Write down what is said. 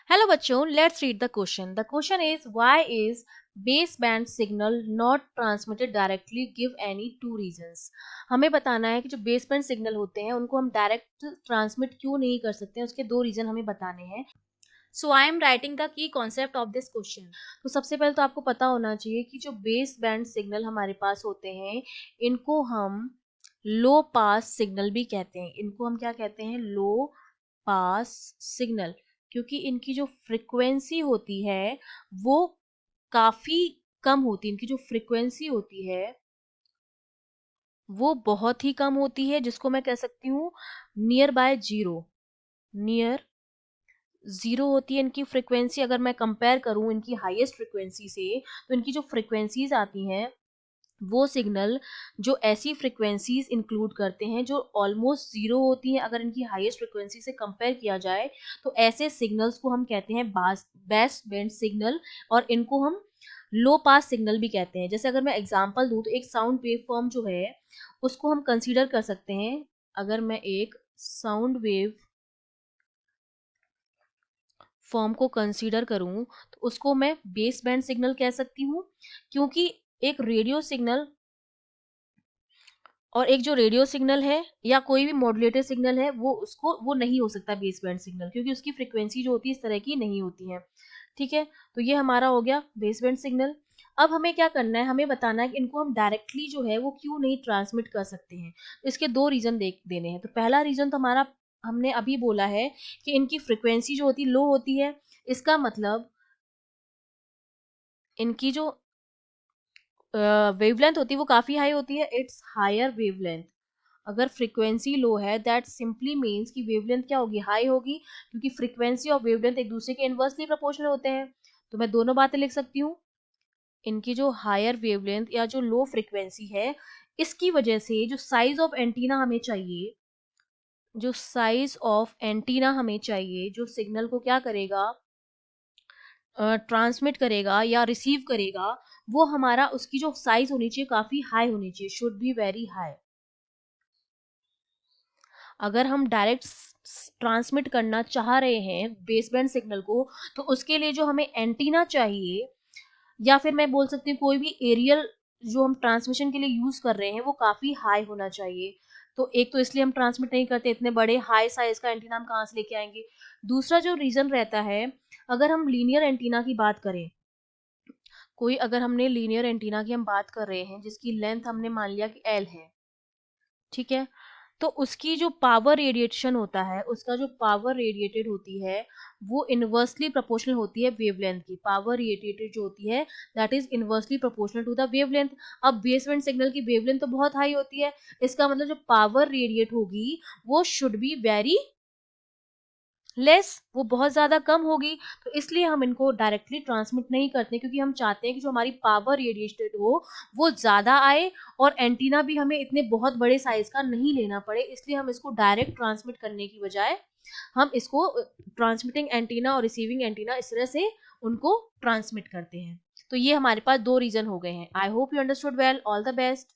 Hello बच्चों, let's read the question. The question is why is baseband signal not transmitted directly? Give any two reasons. हमें बताना है कि जो baseband signal होते हैं उनको हम डायरेक्ट ट्रांसमिट क्यों नहीं कर सकते हैं, उसके दो रीजन हमें बताने हैं. So I am writing the key concept of this question. तो सबसे पहले तो आपको पता होना चाहिए कि जो बेस बैंड सिग्नल हमारे पास होते हैं इनको हम लो पास सिग्नल भी कहते हैं. इनको हम क्या कहते हैं? लो पास सिग्नल. क्योंकि इनकी जो फ्रिक्वेंसी होती है वो काफी कम होती है. इनकी जो फ्रिक्वेंसी होती है वो बहुत ही कम होती है, जिसको मैं कह सकती हूँ near by zero. Near zero होती है इनकी फ्रिक्वेंसी. अगर मैं कंपेयर करूं इनकी हाईएस्ट फ्रिक्वेंसी से, तो इनकी जो फ्रिक्वेंसीज आती हैं वो सिग्नल जो ऐसी फ्रिक्वेंसीज इंक्लूड करते हैं जो ऑलमोस्ट जीरो होती हैं अगर इनकी हाईएस्ट फ्रिक्वेंसी से कंपेयर किया जाए, तो ऐसे सिग्नल्स को हम कहते हैं बेस्ट बैंड सिग्नल. और इनको हम लो पास सिग्नल भी कहते हैं. जैसे अगर मैं एग्जांपल दूं तो एक साउंड वेव फॉर्म जो है उसको हम कंसीडर कर सकते हैं. अगर मैं एक साउंड वेव फॉर्म को कंसीडर करूं तो उसको मैं बेस बैंड सिग्नल कह सकती हूँ. क्योंकि एक रेडियो सिग्नल और एक जो रेडियो सिग्नल है या कोई भी मॉड्यूलेटेड सिग्नल है वो नहीं हो सकता बेस बैंड सिग्नल, क्योंकि उसकी फ्रिक्वेंसी जो होती है इस तरह की नहीं होती है. ठीक है, तो ये हमारा हो गया बेस बैंड सिग्नल. अब हमें क्या करना है, हमें बताना है कि इनको हम डायरेक्टली जो है वो क्यों नहीं ट्रांसमिट कर सकते हैं. तो इसके दो रीजन देने हैं. तो पहला रीजन तो हमारा हमने अभी बोला है कि इनकी फ्रिक्वेंसी जो होती है लो होती है. इसका मतलब इनकी जो वेवलेंथ होती है वो काफी हाई होती है. It's higher wavelength. अगर फ्रीक्वेंसी लो है दैट सिंपली मीन्स कि वेवलेंथ क्या होगी? हाई होगी, क्योंकि फ्रीक्वेंसी और वेवलेंथ एक दूसरे के इनवर्सली प्रोपोर्शनल होते हैं. तो मैं दोनों बातें लिख सकती हूँ. इनकी जो हायर वेवलेंथ या जो लो फ्रीक्वेंसी है इसकी वजह से जो साइज ऑफ एंटीना हमें चाहिए, जो साइज ऑफ एंटीना हमें चाहिए जो सिग्नल को क्या करेगा, ट्रांसमिट करेगा या रिसीव करेगा, वो हमारा उसकी जो साइज होनी चाहिए काफी हाई होनी चाहिए. Should be very high. अगर हम डायरेक्ट ट्रांसमिट करना चाह रहे हैं बेसबैंड सिग्नल को, तो उसके लिए जो हमें एंटीना चाहिए या फिर मैं बोल सकती हूँ कोई भी एरियल जो हम ट्रांसमिशन के लिए यूज कर रहे हैं वो काफी हाई होना चाहिए. तो एक तो इसलिए हम ट्रांसमिट नहीं करते, इतने बड़े हाई साइज का एंटीना हम कहाँ से लेके आएंगे. दूसरा जो रीजन रहता है, अगर हम लीनियर एंटीना की बात करें, कोई अगर हमने लीनियर एंटीना की हम बात कर रहे हैं जिसकी लेंथ हमने मान लिया कि एल है. ठीक है, तो उसकी जो पावर रेडिएशन होता है, उसका जो पावर रेडिएटेड होती है वो इनवर्सली प्रोपोर्शनल होती है वेवलेंथ की. पावर रेडिएटेड जो होती है that is inversely proportional to the wavelength. अब बेसबैंड सिग्नल की वेवलेंथ तो बहुत हाई होती है, इसका मतलब जो पावर रेडिएट होगी वो शुड बी वेरी लेस, वो बहुत ज्यादा कम होगी. तो इसलिए हम इनको डायरेक्टली ट्रांसमिट नहीं करते, क्योंकि हम चाहते हैं कि जो हमारी पावर रेडिएटेड हो वो ज्यादा आए और एंटीना भी हमें इतने बहुत बड़े साइज का नहीं लेना पड़े. इसलिए हम इसको डायरेक्ट ट्रांसमिट करने की बजाय हम इसको ट्रांसमिटिंग एंटीना और रिसीविंग एंटीना इस तरह से उनको ट्रांसमिट करते हैं. तो ये हमारे पास दो रीजन हो गए हैं. I hope you understood well. All the best.